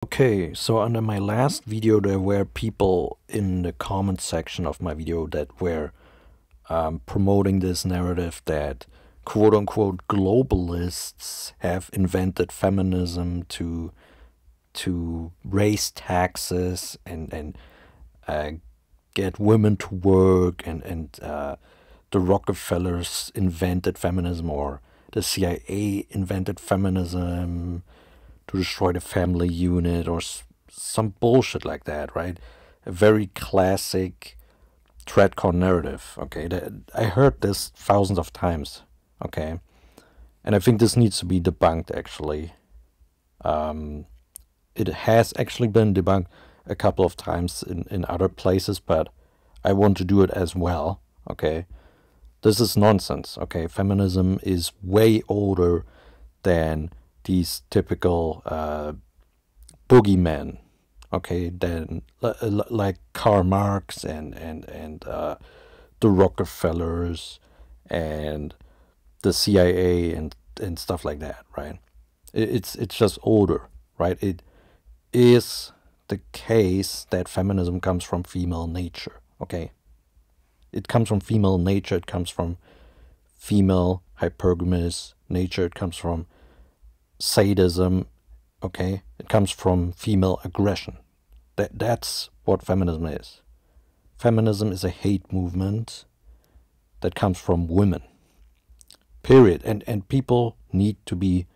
Okay, so under my last video, there were people in the comment section of my video that were promoting this narrative that quote-unquote globalists have invented feminism to raise taxes and get women to work, and the Rockefellers invented feminism, or the CIA invented feminism to destroy the family unit, or some bullshit like that, right? A very classic Tradcon narrative, okay? I heard this thousands of times, okay? And I think this needs to be debunked, actually. It has actually been debunked a couple of times in other places, but I want to do it as well, okay? This is nonsense, okay? Feminism is way older than these typical boogeymen, okay, then like Karl Marx and the Rockefellers and the CIA and stuff like that, right? It's just older, right? It is the case that feminism comes from female nature, okay? It comes from female nature, it comes from female hypergamous nature, it comes from sadism, okay? It comes from female aggression. That's what feminism is. Feminism is a hate movement that comes from women, period. And people need to be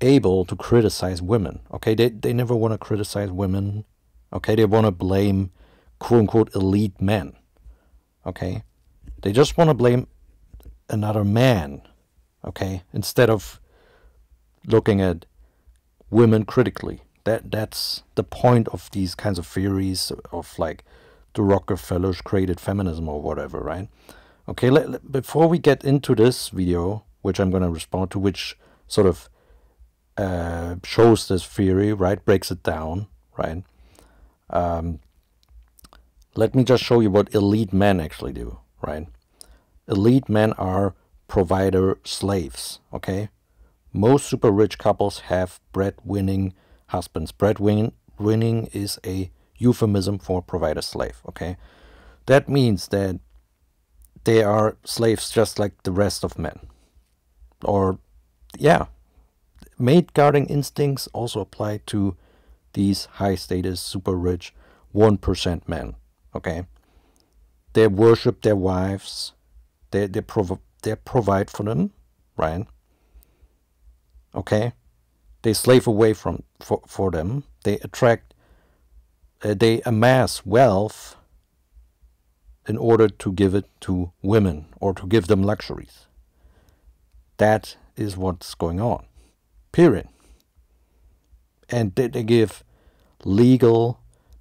able to criticize women, okay? They never want to criticize women, okay? They want to blame quote-unquote elite men, okay? They just want to blame another man, okay? Instead of looking at women critically. That's the point of these kinds of theories of, like, the Rockefellers created feminism or whatever, right? Okay, before we get into this video, which I'm going to respond to, which sort of shows this theory, right, breaks it down, right? Let me just show you what elite men actually do, right? Elite men are provider slaves, okay? Most super rich couples have breadwinning husbands. Breadwinning is a euphemism for provider slave, okay? That means that they are slaves just like the rest of men. Or, yeah, mate guarding instincts also apply to these high status, super rich 1% men, okay? They worship their wives, they provide for them, right? Okay, they slave away for them. They they amass wealth in order to give it to women or to give them luxuries. That is what's going on, period. And they give legal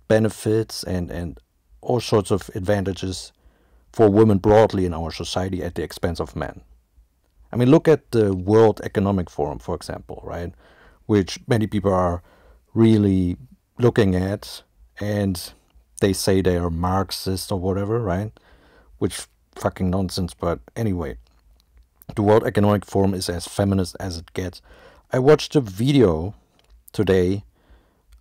benefits and all sorts of advantages for women broadly in our society at the expense of men. I mean, look at the World Economic Forum, for example, right? Which many people are really looking at, and they say they are marxists or whatever, right? Which fucking nonsense, but anyway. The World Economic Forum is as feminist as it gets. I watched a video today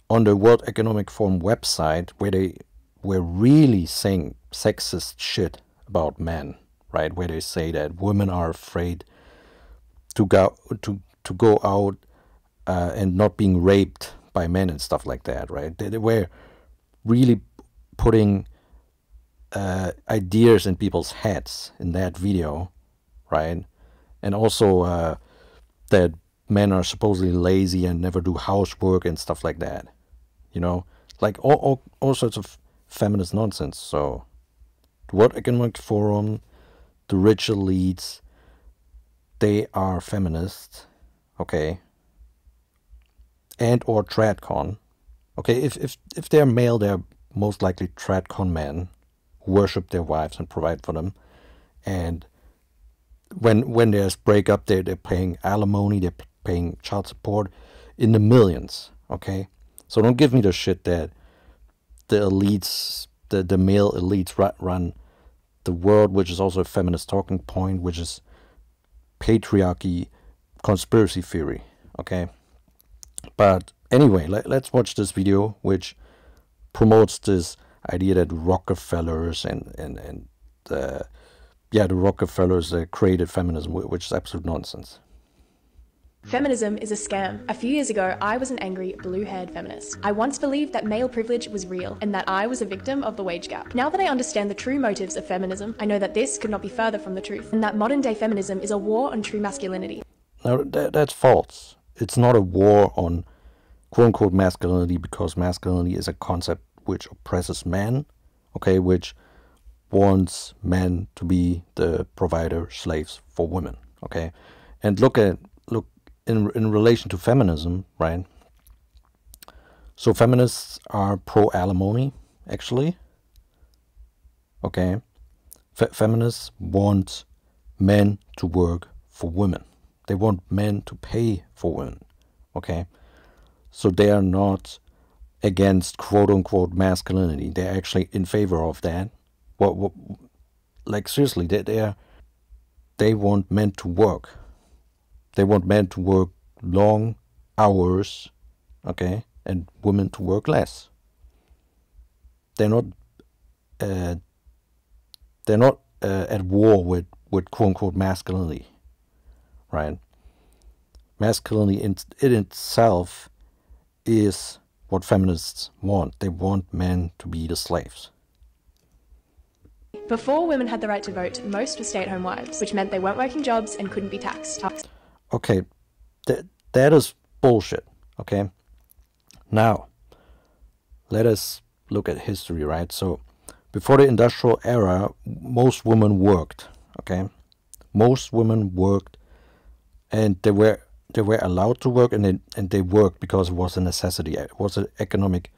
on the World Economic Forum website where they were really saying sexist shit about men, right? Where they say that women are afraid to go out and not being raped by men and stuff like that, right? They were really putting ideas in people's heads in that video, right? And also that men are supposedly lazy and never do housework and stuff like that, you know, like all sorts of feminist nonsense. So the World Economic Forum, the rich elites, they are feminists, okay, and or Tradcon, okay. If they're male, they're most likely Tradcon men who worship their wives and provide for them, and when there's breakup, they're paying alimony, they're paying child support in the millions, okay. So don't give me the shit that the elites, the male elites run the world, which is also a feminist talking point, which is patriarchy, conspiracy theory, okay? But Anyway, let's watch this video, which promotes this idea that Rockefellers and yeah, the Rockefellers created feminism, which is absolute nonsense. Feminism is a scam. A few years ago, I was an angry, blue-haired feminist. I once believed that male privilege was real and that I was a victim of the wage gap. Now that I understand the true motives of feminism, I know that this could not be further from the truth, and that modern-day feminism is a war on true masculinity. Now, that's false. It's not a war on quote-unquote masculinity, because masculinity is a concept which oppresses men, okay, which wants men to be the provider, slaves for women, okay? And look in relation to feminism, right? So feminists are pro-alimony, actually, okay? Feminists want men to work for women. They want men to pay for women, okay? So they are not against quote-unquote masculinity. They're actually in favor of that. What like seriously, they want men to work. They want men to work long hours, okay, and women to work less. They're not at war with quote-unquote masculinity, right? Masculinity in itself is what feminists want. They want men to be the slaves. Before women had the right to vote, most were stay-at-home wives, which meant they weren't working jobs and couldn't be taxed. Okay, that is bullshit, okay? Now, let us look at history, right? So, before the industrial era, most women worked, okay? Most women worked, and they were allowed to work, and they worked because it was a necessity. It was an economic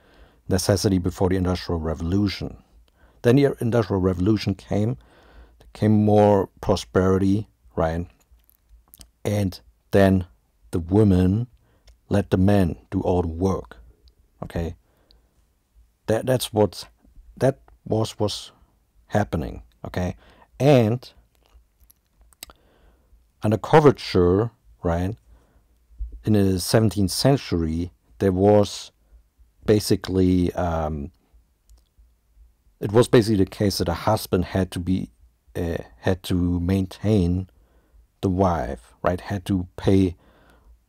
necessity before the Industrial Revolution. Then the Industrial Revolution came more prosperity, right? And then the women let the men do all the work, okay? That was what's happening, okay? And under coverture, right, in the 17th century, there was basically it was basically the case that a husband had to maintain the wife, right? Had to pay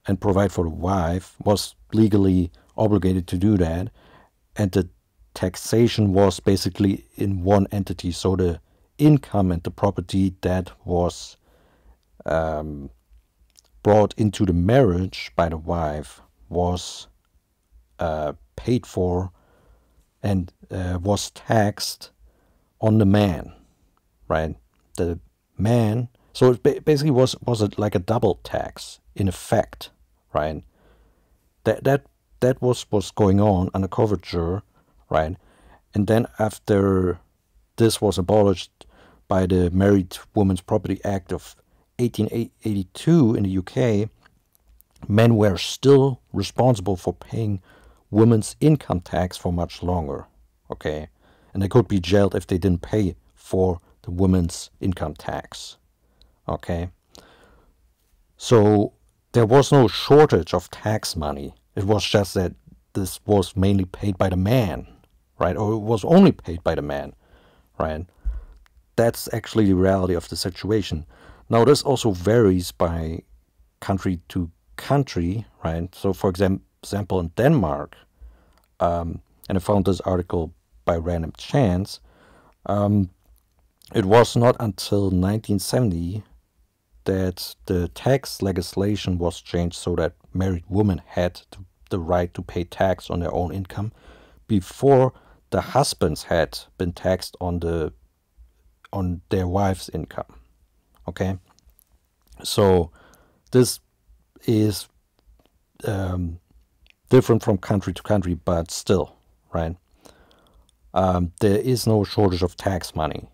and provide for the wife, was legally obligated to do that, and the taxation was basically in one entity. So the income and the property that was brought into the marriage by the wife was paid for and was taxed on the man, right? The man, so it basically was like a double tax in effect, right? That was what's going on under coverture, right? And then after this was abolished by the Married Women's Property Act of 1882 in the UK, men were still responsible for paying women's income tax for much longer, okay? And they could be jailed if they didn't pay for the women's income tax, okay? So there was no shortage of tax money. It was just that this was mainly paid by the man, right? Or it was only paid by the man, right? That's actually the reality of the situation. Now, this also varies by country to country, right? So, for example, in Denmark, and I found this article by random chance, it was not until 1970 that the tax legislation was changed so that married women had the right to pay tax on their own income. Before, the husbands had been taxed on their wife's income. Okay, so this is different from country to country, but still, right? There is no shortage of tax money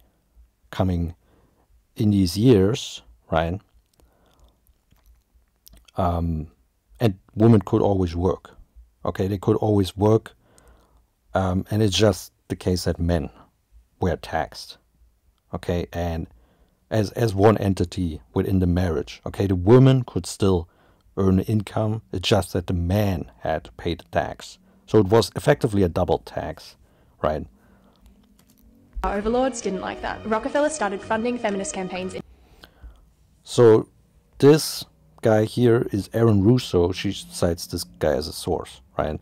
coming in these years, right? And women could always work. Okay, they could always work, and it's just the case that men were taxed. Okay, and as one entity within the marriage. Okay, the woman could still earn income. It's just that the man had to pay the tax. So it was effectively a double tax, right? Our overlords didn't like that. Rockefeller started funding feminist campaigns. So this guy here is Aaron Russo. She cites this guy as a source, right?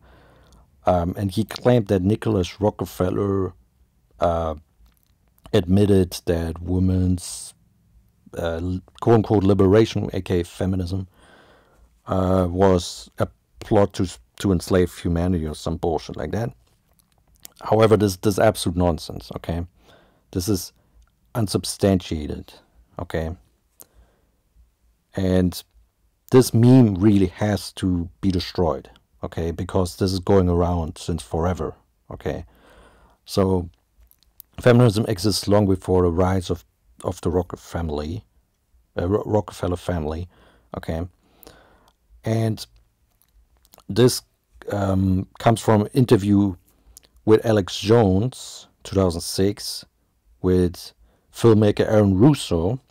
And he claimed that Nicholas Rockefeller admitted that women's quote-unquote liberation, aka feminism, was a plot to enslave humanity or some bullshit like that. However, this is absolute nonsense, okay? This is unsubstantiated, okay? And this meme really has to be destroyed, okay? Because this is going around since forever, okay? So feminism exists long before the rise of the Rockefeller family, okay? And this comes from an interview with Alex Jones, 2006, with filmmaker Aaron Russo.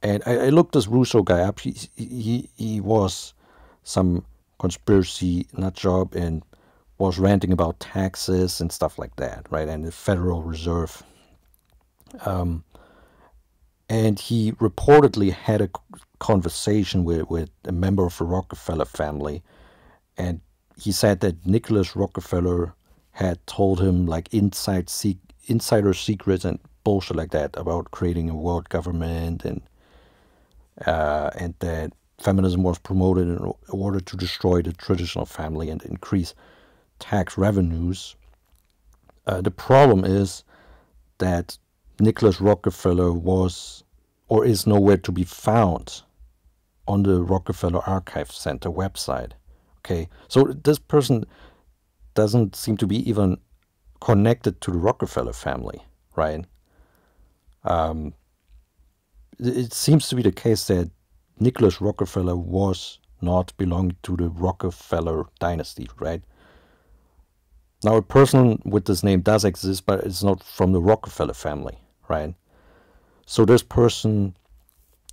And I looked this Russo guy up. He was some conspiracy nut job and was ranting about taxes and stuff like that, right? And the Federal Reserve. And he reportedly had a conversation with a member of the Rockefeller family. And he said that Nicholas Rockefeller had told him like insider secrets and bullshit like that about creating a world government, and that feminism was promoted in order to destroy the traditional family and increase tax revenues. The problem is that Nicholas Rockefeller was or is nowhere to be found on the Rockefeller Archive Center website. Okay, so this person doesn't seem to be even connected to the Rockefeller family, right? It seems to be the case that Nicholas Rockefeller was not belonging to the Rockefeller dynasty, right? Now, a person with this name does exist, but it's not from the Rockefeller family, right? So this person,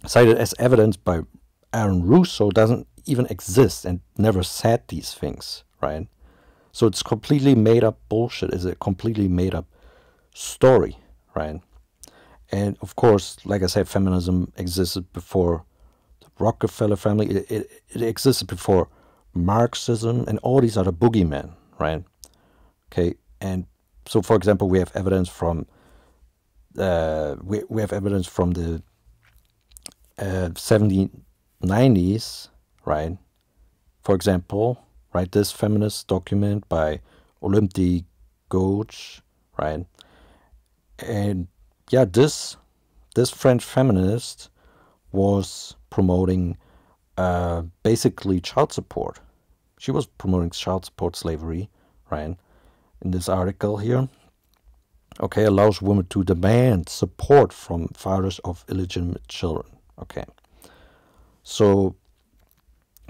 cited as evidence by Aaron Russo, doesn't even exist and never said these things, right? So it's completely made up bullshit. It's a completely made up story, right? And of course, like I said, feminism existed before the Rockefeller family. It existed before Marxism and all these other boogeymen, right? Okay, and so for example, we have evidence from we have evidence from the 1790s, right? For example, right, this feminist document by Olympe Gauche, right? And yeah, this French feminist was promoting basically child support. She was promoting child support slavery, right? In this article here, okay, allows women to demand support from fathers of illegitimate children. Okay, so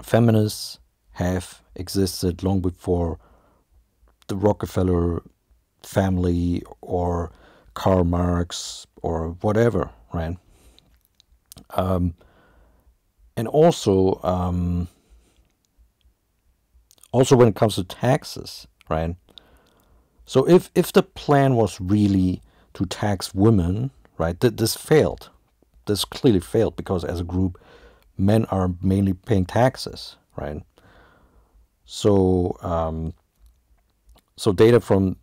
feminists have existed long before the Rockefeller family or Karl Marx or whatever, right? And also when it comes to taxes, right? So if the plan was really to tax women, right, this failed. This clearly failed because as a group, men are mainly paying taxes, right? So so data from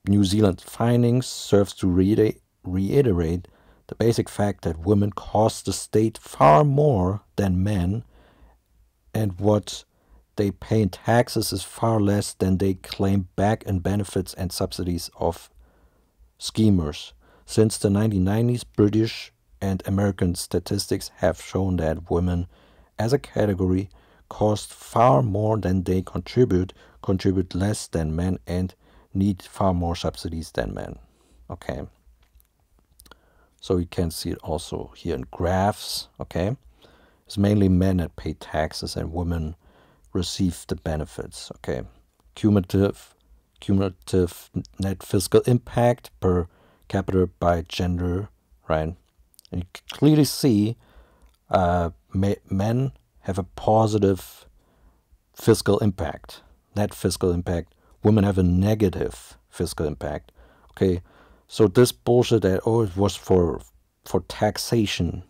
New Zealand findings serves to reiterate the basic fact that women cost the state far more than men, and what they pay in taxes is far less than they claim back in benefits and subsidies of schemers. Since the 1990s, British and American statistics have shown that women as a category cost far more than they contribute less than men, and need far more subsidies than men. Okay. So you can see it also here in graphs. Okay. It's mainly men that pay taxes and women receive the benefits. Okay. Cumulative net fiscal impact per capita by gender, right? And you can clearly see men have a positive fiscal impact, net fiscal impact. Women have a negative fiscal impact. Okay, so this bullshit that, oh, it was for taxation,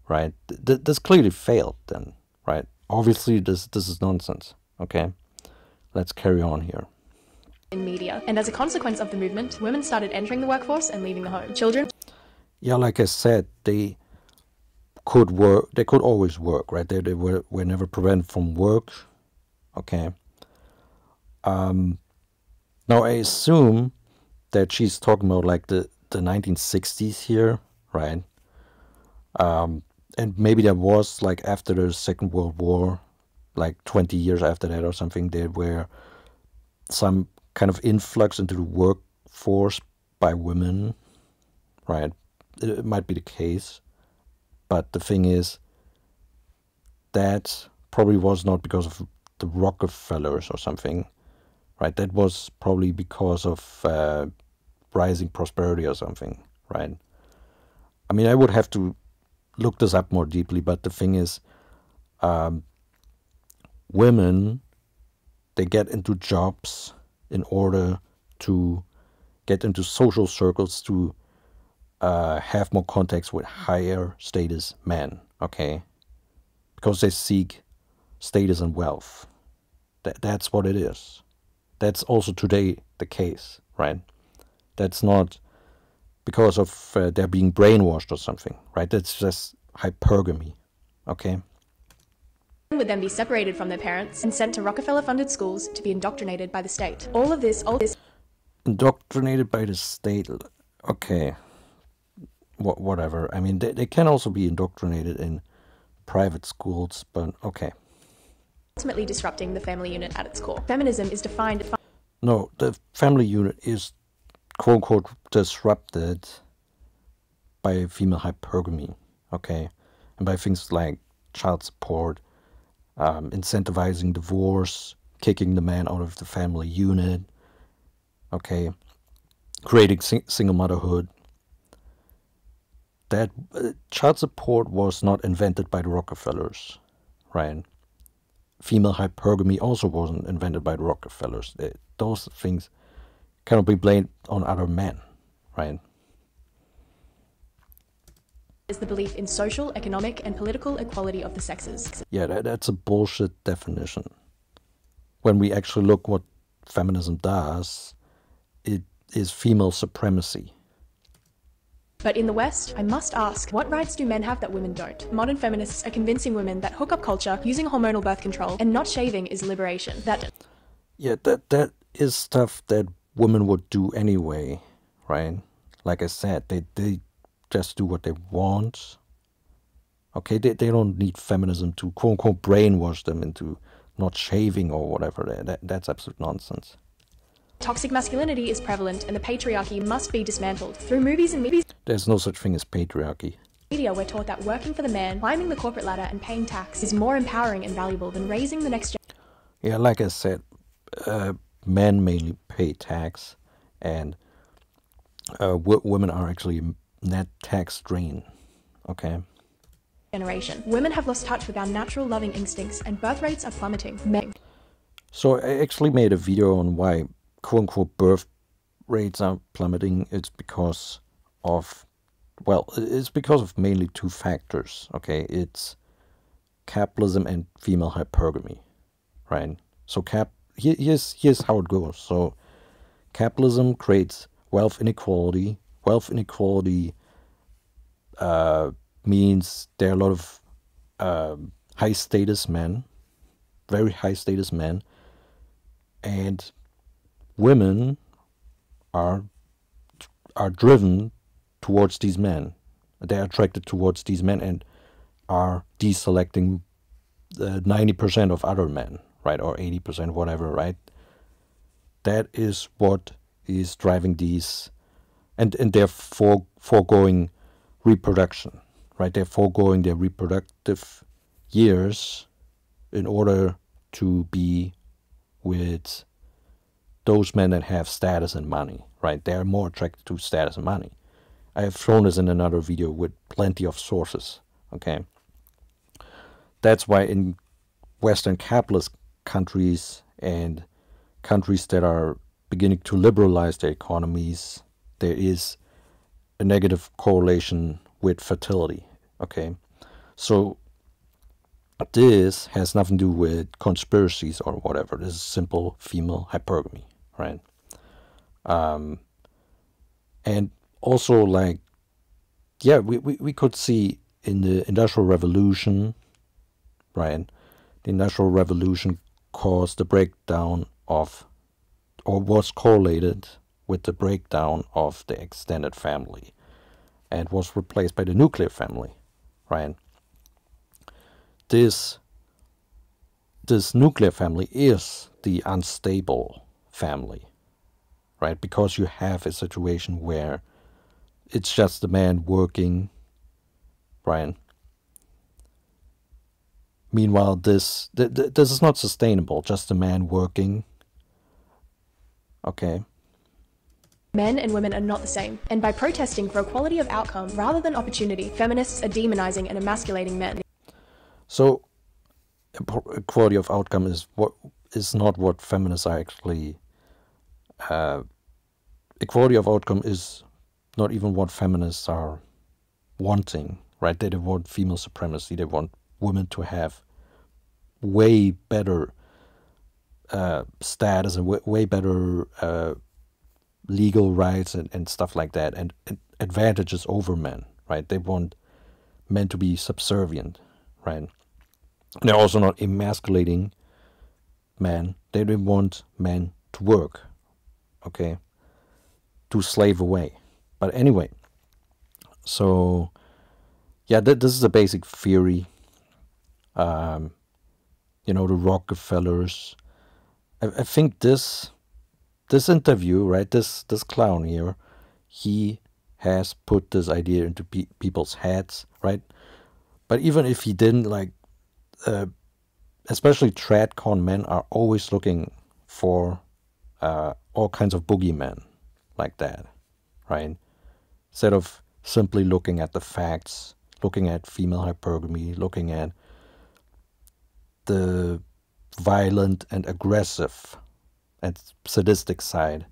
right? This clearly failed then, right? Obviously, this is nonsense. Okay, let's carry on here. In media, and as a consequence of the movement, women started entering the workforce and leaving the home. Children, yeah, like I said, they could work. They could always work, right? They were never prevented from work. Okay. Now I assume that she's talking about like the 1960s here, right? And maybe there was like after the Second World War, like 20 years after that or something, there were some kind of influx into the workforce by women, right? It might be the case, but the thing is that probably was not because of the Rockefellers or something, right? That was probably because of rising prosperity or something, right? I mean, I would have to look this up more deeply, but the thing is, women, they get into jobs in order to get into social circles to have more contacts with higher status men, okay? Because they seek status and wealth. That's what it is. That's also today the case, right? That's not because of their being brainwashed or something, right? That's just hypergamy, okay? would then be separated from their parents and sent to Rockefeller-funded schools to be indoctrinated by the state. All this. Indoctrinated by the state, okay. Whatever. I mean, they can also be indoctrinated in private schools, but okay. Ultimately disrupting the family unit at its core. Feminism is defined. No, the family unit is quote-unquote disrupted by female hypergamy, okay? And by things like child support, incentivizing divorce, kicking the man out of the family unit, okay? Creating single motherhood. That child support was not invented by the Rockefellers, right? Female hypergamy also wasn't invented by the Rockefellers. Those things cannot be blamed on other men, right? Is the belief in social, economic, and political equality of the sexes. Yeah, that's a bullshit definition. When we actually look what feminism does, it is female supremacy. But in the West, I must ask, what rights do men have that women don't? Modern feminists are convincing women that hookup culture, using hormonal birth control, and not shaving is liberation. Yeah, that is stuff that women would do anyway, right? Like I said, they just do what they want. Okay, they don't need feminism to quote-unquote brainwash them into not shaving or whatever. That's absolute nonsense. Toxic masculinity is prevalent and the patriarchy must be dismantled. Through movies and media, there's no such thing as patriarchy. We're taught that working for the man, climbing the corporate ladder and paying tax is more empowering and valuable than raising the next generation. Yeah, like I said, men mainly pay tax and women are actually net tax drain, okay? Women have lost touch with our natural loving instincts and birth rates are plummeting. So I actually made a video on why quote-unquote birth rates are plummeting. It's because of, well, it's because of mainly two factors, okay? It's capitalism and female hypergamy, right? So here's how it goes. So capitalism creates wealth inequality. Wealth inequality means there are a lot of high status men, very high status men, and women are driven towards these men. They're attracted towards these men and are deselecting 90% of other men, right? Or 80%, whatever, right? That is what is driving these, and they're foregoing reproduction, right? They're foregoing their reproductive years in order to be with those men that have status and money, right? They're more attracted to status and money. I have shown this in another video with plenty of sources, okay? That's why in Western capitalist countries and countries that are beginning to liberalize their economies, there is a negative correlation with fertility. Okay, so this has nothing to do with conspiracies or whatever. This is simple female hypergamy, right? And also, like, yeah, we could see in the Industrial Revolution, right? The Industrial Revolution caused the breakdown of, or was correlated with the breakdown of the extended family, and was replaced by the nuclear family, right? This nuclear family is the unstable family, right? Because you have a situation where it's just the man working, right? Meanwhile, this is not sustainable, just a man working, okay? Men and women are not the same, and by protesting for equality of outcome rather than opportunity, feminists are demonizing and emasculating men. So, equality of outcome is not what feminists are actually. Equality of outcome is not even what feminists are wanting, right? They don't want female supremacy. They want women to have way better status and way better legal rights and stuff like that, and advantages over men, right? They want men to be subservient, right? They're also not emasculating men. They don't want men to work, okay? To slave away. But anyway, so yeah, this is a basic theory. You know, the Rockefellers. I think this interview, right? This clown here, he has put this idea into people's heads, right? But even if he didn't, like, especially tradcon men are always looking for all kinds of boogeymen like that, right? Instead of simply looking at the facts, looking at female hypergamy, looking at the violent and aggressive and sadistic side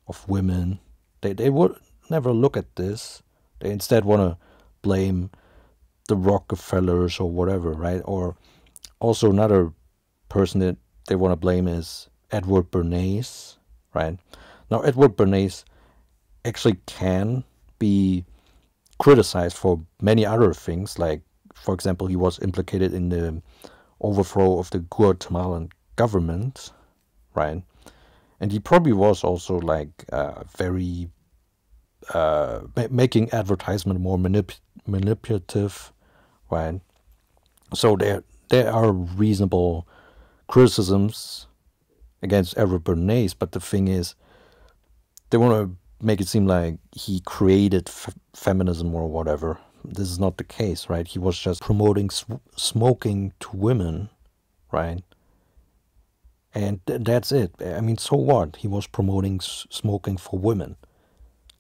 of women, they would never look at this. They instead want to blame the Rockefellers or whatever, right? Or also another person that they want to blame is Edward Bernays, right? Now, Edward Bernays actually can be criticized for many other things, like, for example, he was implicated in the overthrow of the Guatemalan government, right? And he probably was also, like, very making advertisement more manipulative, right? So there are reasonable criticisms against Edward Bernays, but the thing is, they want to make it seem like he created feminism or whatever. This is not the case, right? He was just promoting smoking to women, right? And that's it. I mean, so what? He was promoting smoking for women.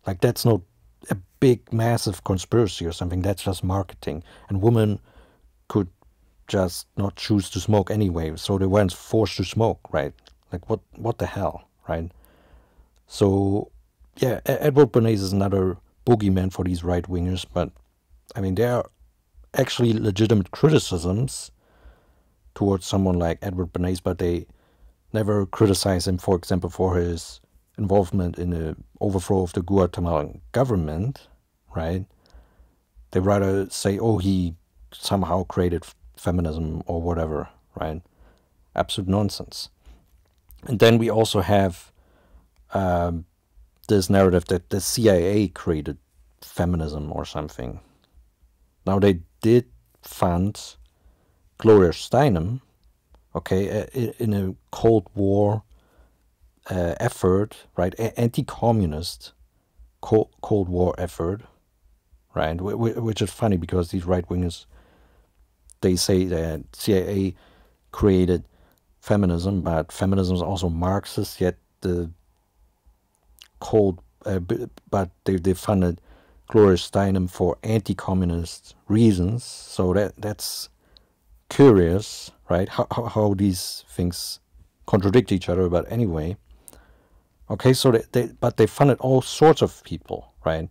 Like, that's not a big, massive conspiracy or something. That's just marketing. And women could just not choose to smoke anyway, so they weren't forced to smoke, right? Like, what the hell, right? So, yeah, Edward Bernays is another boogeyman for these right-wingers, but, I mean, there are actually legitimate criticisms towards someone like Edward Bernays, but they never criticize him, for example, for his involvement in the overthrow of the Guatemalan government, right? They rather say, oh, he somehow created feminism or whatever, right? Absolute nonsense. And then we also have this narrative that the CIA created feminism or something. Now, they did fund Gloria Steinem, okay, in a Cold War effort, right, anti-communist Cold War effort, right, which is funny because these right-wingers, they say that CIA created feminism, but feminism is also Marxist, yet the but they funded Gloria Steinem for anti-communist reasons, so that's curious, right? How these things contradict each other, but anyway. Okay, so but they funded all sorts of people, right?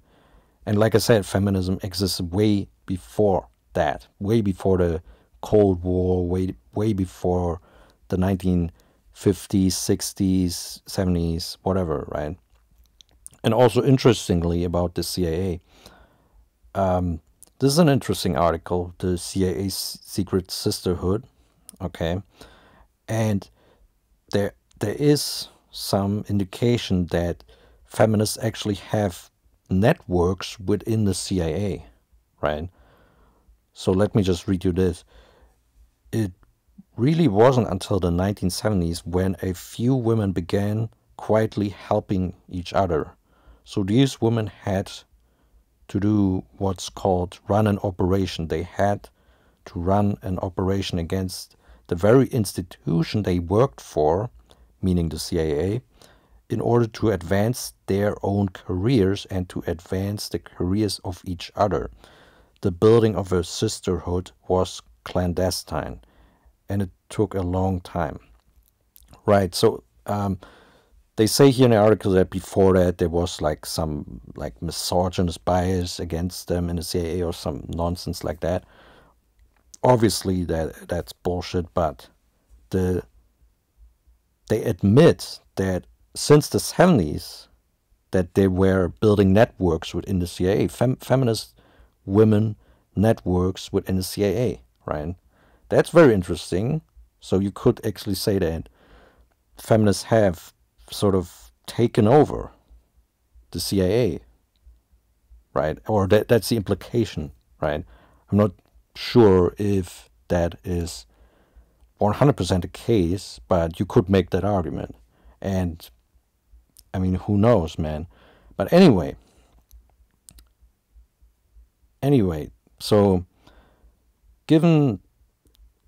And like I said, feminism exists way before that, way before the Cold War, way before the 1950s, 60s, 70s, whatever, right? And also interestingly about the CIA, this is an interesting article, the CIA's Secret Sisterhood, okay? And there is some indication that feminists actually have networks within the CIA, right? So let me just read you this. It really wasn't until the 1970s when a few women began quietly helping each other. So these women had to do what's called run an operation. They had to run an operation against the very institution they worked for, meaning the CIA, in order to advance their own careers and to advance the careers of each other. The building of a sisterhood was clandestine, and it took a long time. Right, so they say here in the article that before that there was like some like misogynist bias against them in the CIA or some nonsense like that. Obviously that's bullshit, but they admit that since the 70s that they were building networks within the CIA, feminist women networks within the CIA, right? That's very interesting. So you could actually say that feminists have sort of taken over the CIA, right? Or that's the implication, right? I'm not sure if that is 100% the case, but you could make that argument. And I mean, who knows, man? But anyway, so given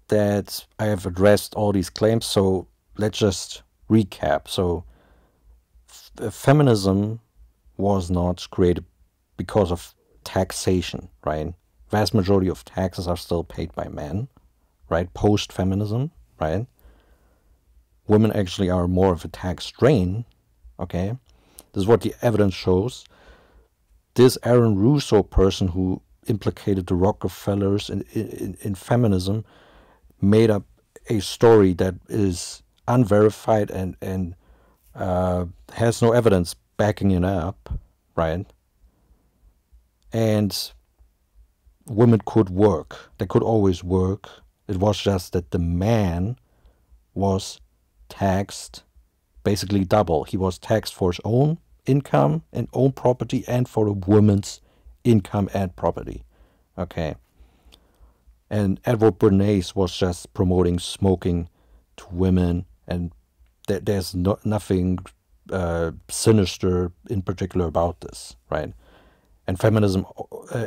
that I have addressed all these claims, so let's just recap. So feminism was not created because of taxation, right? Vast majority of taxes are still paid by men, right? Post-feminism, right? Women actually are more of a tax drain, okay? This is what the evidence shows. This Aaron Russo person who implicated the Rockefellers in feminism made up a story that is unverified and has no evidence backing it up, right? And women could work. They could always work. It was just that the man was taxed basically double. He was taxed for his own income and own property and for a woman's income and property. Okay. And Edward Bernays was just promoting smoking to women, and there's nothing sinister in particular about this, right? And feminism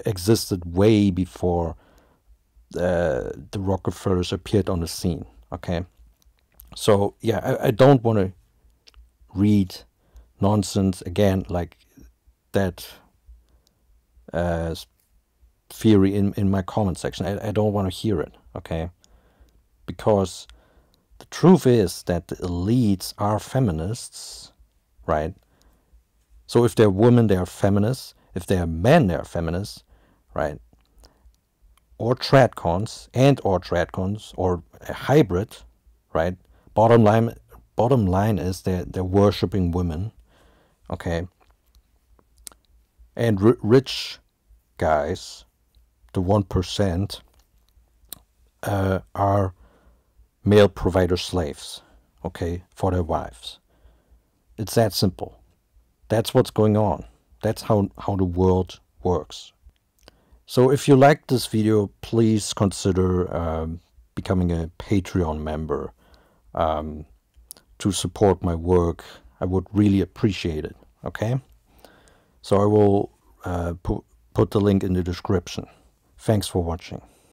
existed way before the Rockefellers appeared on the scene, okay? So, yeah, I don't want to read nonsense again like that theory in my comment section. I don't want to hear it, okay? Because the truth is that the elites are feminists, right? So if they're women, they are feminists. If they are men, they are feminists, right? Or tradcons, or a hybrid, right? Bottom line is they're worshipping women, okay? And rich guys, the 1%, are male provider slaves, okay, for their wives. It's that simple. That's what's going on. That's how the world works. So if you like this video, please consider becoming a Patreon member to support my work. I would really appreciate it, okay? So I will put the link in the description. Thanks for watching.